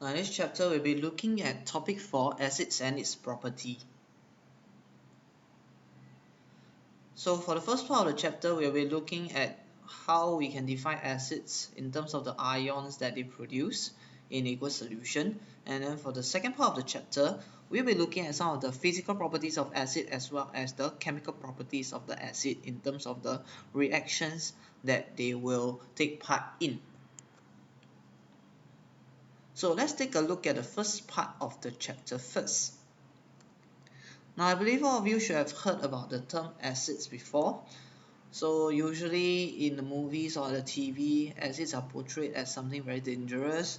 Now, in this chapter, we'll be looking at topic 4, acids and its property. So for the first part of the chapter, we'll be looking at how we can define acids in terms of the ions that they produce in aqueous solution. And then for the second part of the chapter, we'll be looking at some of the physical properties of acid as well as the chemical properties of the acid in terms of the reactions that they will take part in. So let's take a look at the first part of the chapter first. Now, I believe all of you should have heard about the term acids before. So usually in the movies or the TV, acids are portrayed as something very dangerous,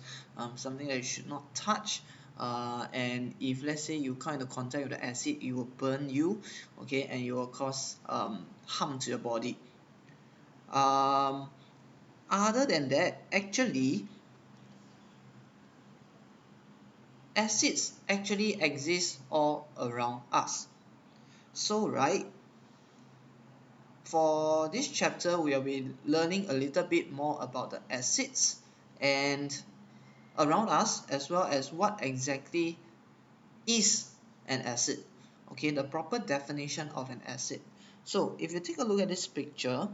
something that you should not touch. And if let's say you come into contact with the acid, it will burn you, okay, and it will cause harm to your body. Other than that, actually, acids actually exist all around us. So, right, for this chapter, we will be learning a little bit more about the acids and around us, as well as what exactly is an acid. Okay, the proper definition of an acid. So, if you take a look at this picture,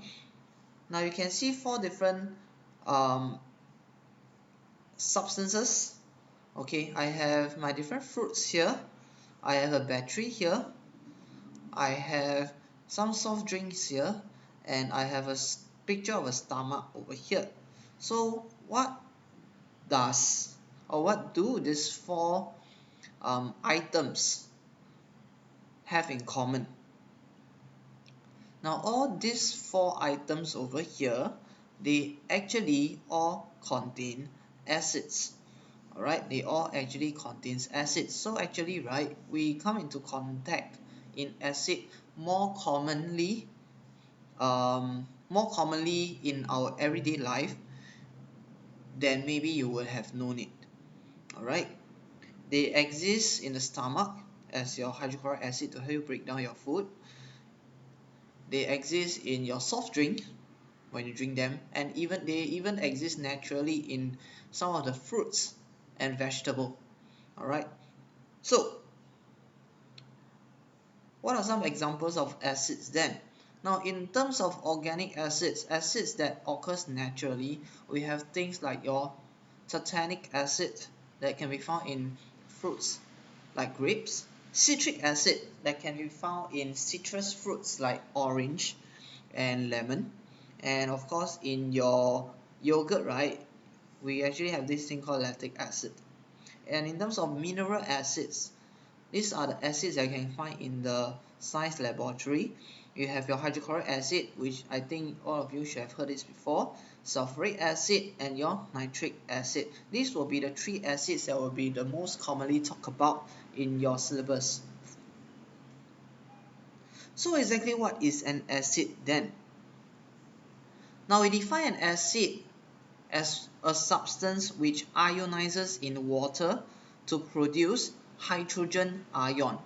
now you can see 4 different substances. Okay, I have my different fruits here. I have a battery here. I have some soft drinks here, and I have a picture of a stomach over here. So what do these 4 items have in common? Now all these 4 items over here, they actually all contain acids. Alright, they all actually contains acids. So actually, right, we come into contact in acid more commonly in our everyday life than maybe you would have known it. Alright, they exist in the stomach as your hydrochloric acid to help you break down your food. They exist in your soft drink when you drink them, and they even exist naturally in some of the fruits and vegetable. Alright, so what are some examples of acids then? Now, in terms of organic acids that occurs naturally, we have things like your tartanic acid that can be found in fruits like grapes, citric acid that can be found in citrus fruits like orange and lemon, and of course in your yogurt, right, we actually have this thing called lactic acid. And in terms of mineral acids, these are the acids that you can find in the science laboratory. You have your hydrochloric acid, which I think all of you should have heard this before, sulfuric acid, and your nitric acid. These will be the 3 acids that will be the most commonly talked about in your syllabus. So exactly what is an acid then? Now we define an acid as a substance which ionizes in water to produce hydrogen ion,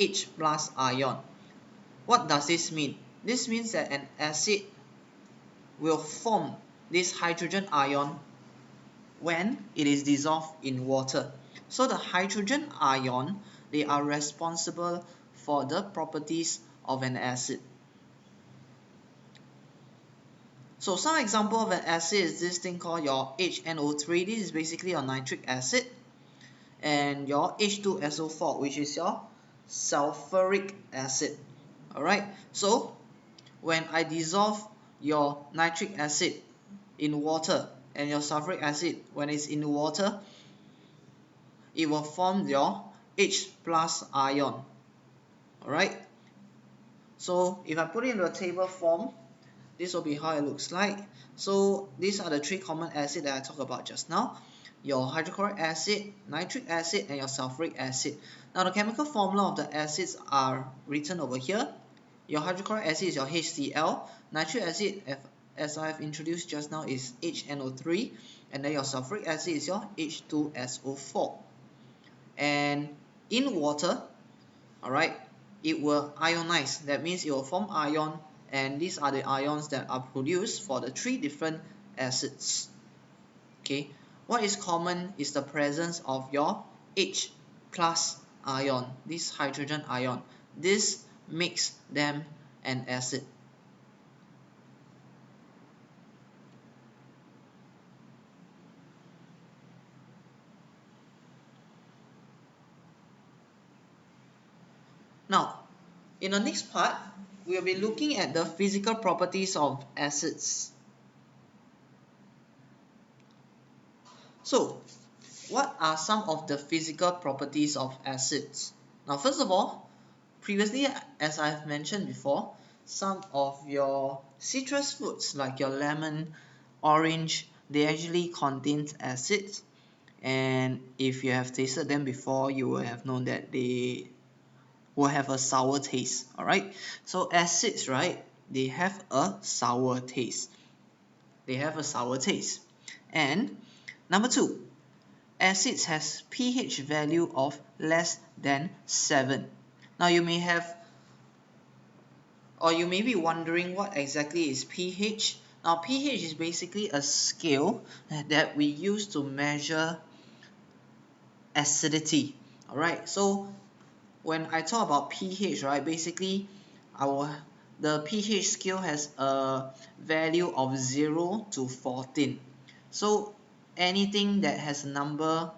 H+ ion. What does this mean? This means that an acid will form this hydrogen ion when it is dissolved in water. So the hydrogen ion, they are responsible for the properties of an acid. So some example of an acid is this thing called your HNO3. This is basically your nitric acid. And your H2SO4, which is your sulfuric acid. Alright, so when I dissolve your nitric acid in water and your sulfuric acid, when it's in water, it will form your H+ ion. Alright, so if I put it into a table form, this will be how it looks like. So these are the 3 common acids that I talked about just now: your hydrochloric acid, nitric acid, and your sulfuric acid. Now the chemical formula of the acids are written over here. Your hydrochloric acid is your HCl, nitric acid, as I've introduced just now, is HNO3, and then your sulfuric acid is your H2SO4. And in water, alright, it will ionize. That means it will form ion, and these are the ions that are produced for the 3 different acids. Okay, what is common is the presence of your H plus ion, this hydrogen ion. This makes them an acid. Now, in the next part, we'll be looking at the physical properties of acids. So, what are some of the physical properties of acids? Now, first of all, previously, as I've mentioned before, some of your citrus fruits like your lemon, orange, they actually contain acids. And if you have tasted them before, you will have known that they will have a sour taste. Alright, so acids, right, they have a sour taste. They have a sour taste. And number two, acids has pH value of less than 7. Now you may have, or you may be wondering what exactly is pH. Now pH is basically a scale that we use to measure acidity. Alright, so when I talk about pH, right, basically the pH scale has a value of 0 to 14. So anything that has a number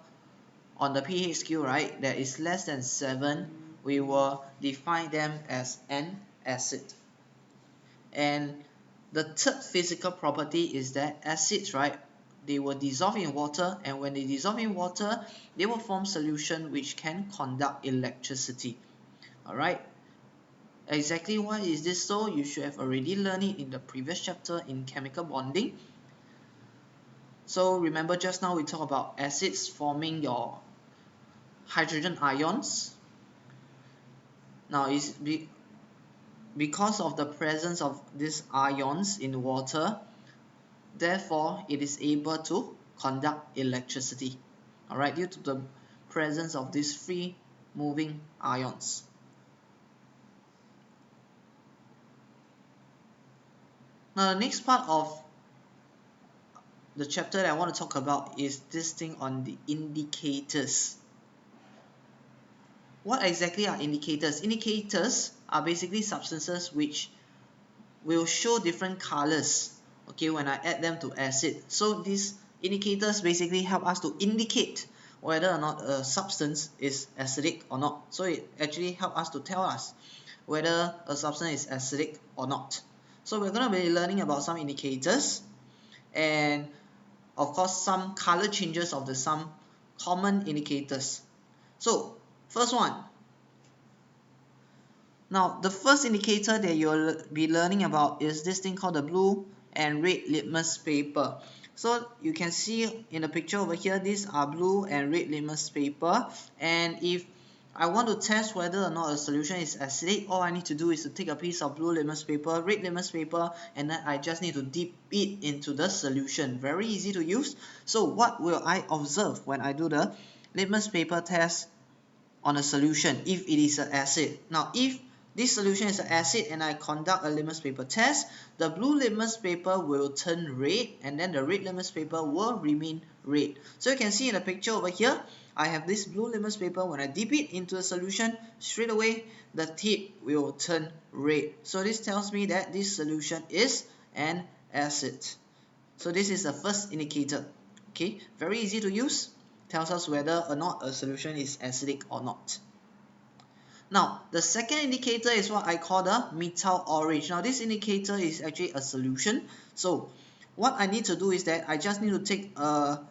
on the pH scale, right, that is less than 7, we will define them as an acid. And the third physical property is that acids, right, they will dissolve in water, and when they dissolve in water, they will form solution which can conduct electricity. Alright, exactly why is this so? You should have already learned it in the previous chapter in chemical bonding. So remember, just now we talked about acids forming your hydrogen ions. Now because of the presence of these ions in water, therefore it is able to conduct electricity. Alright, due to the presence of these free moving ions. Now the next part of the chapter that I want to talk about is this thing on the indicators. What exactly are indicators? Indicators are basically substances which will show different colors, okay, when I add them to acid. So these indicators basically help us to indicate whether or not a substance is acidic or not. So it actually helps us to tell us whether a substance is acidic or not. So we're going to be learning about some indicators, and of course some color changes of some common indicators. So first one, now the first indicator that you'll be learning about is this thing called the blue and red litmus paper. So you can see in the picture over here, these are blue and red litmus paper, and if I want to test whether or not a solution is acidic, all I need to do is to take a piece of blue litmus paper, red litmus paper, and then I just need to dip it into the solution. Very easy to use. So what will I observe when I do the litmus paper test on a solution if it is an acid? Now if this solution is an acid and I conduct a litmus paper test, the blue litmus paper will turn red and then the red litmus paper will remain red. So you can see in the picture over here, I have this blue litmus paper. When I dip it into a solution, straight away the tip will turn red. So this tells me that this solution is an acid. So this is the first indicator. Okay, very easy to use. Tells us whether or not a solution is acidic or not. Now, the second indicator is what I call the methyl orange. Now, this indicator is actually a solution. So, what I need to do is that I just need to take a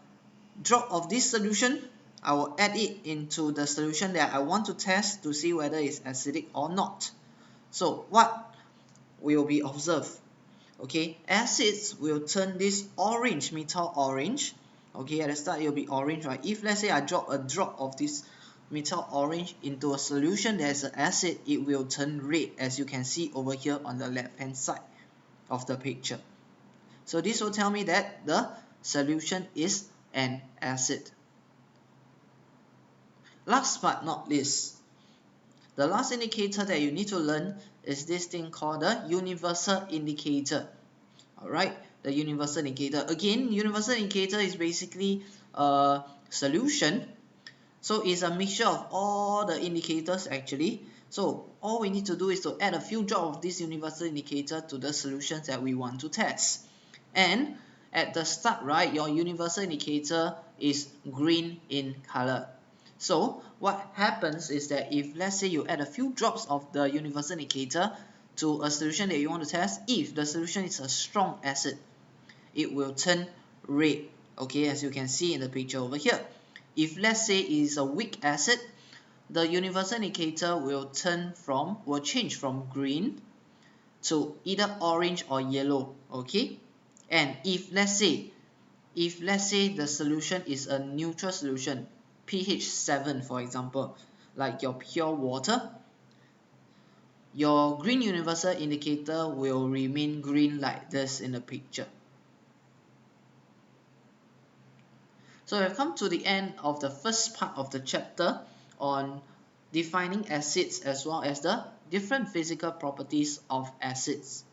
drop of this solution. I will add it into the solution that I want to test to see whether it's acidic or not. So, what will be observed? Okay, acids will turn this orange, methyl orange. Okay, at the start it will be orange, right? If let's say I drop a drop of this methyl orange into a solution that is an acid, it will turn red, as you can see over here on the left hand side of the picture. So this will tell me that the solution is an acid. Last but not least, the last indicator that you need to learn is this thing called the universal indicator. Alright, the universal indicator. Again, universal indicator is basically a solution. So it's a mixture of all the indicators actually. So all we need to do is to add a few drops of this universal indicator to the solutions that we want to test. And at the start, right, your universal indicator is green in color. So what happens is that if let's say you add a few drops of the universal indicator to a solution that you want to test, if the solution is a strong acid, it will turn red, okay, as you can see in the picture over here. If let's say it is a weak acid, the universal indicator will change from green to either orange or yellow, okay. And if let's say the solution is a neutral solution, pH 7 for example, like your pure water, your green universal indicator will remain green like this in the picture. So we've come to the end of the first part of the chapter on defining acids as well as the different physical properties of acids.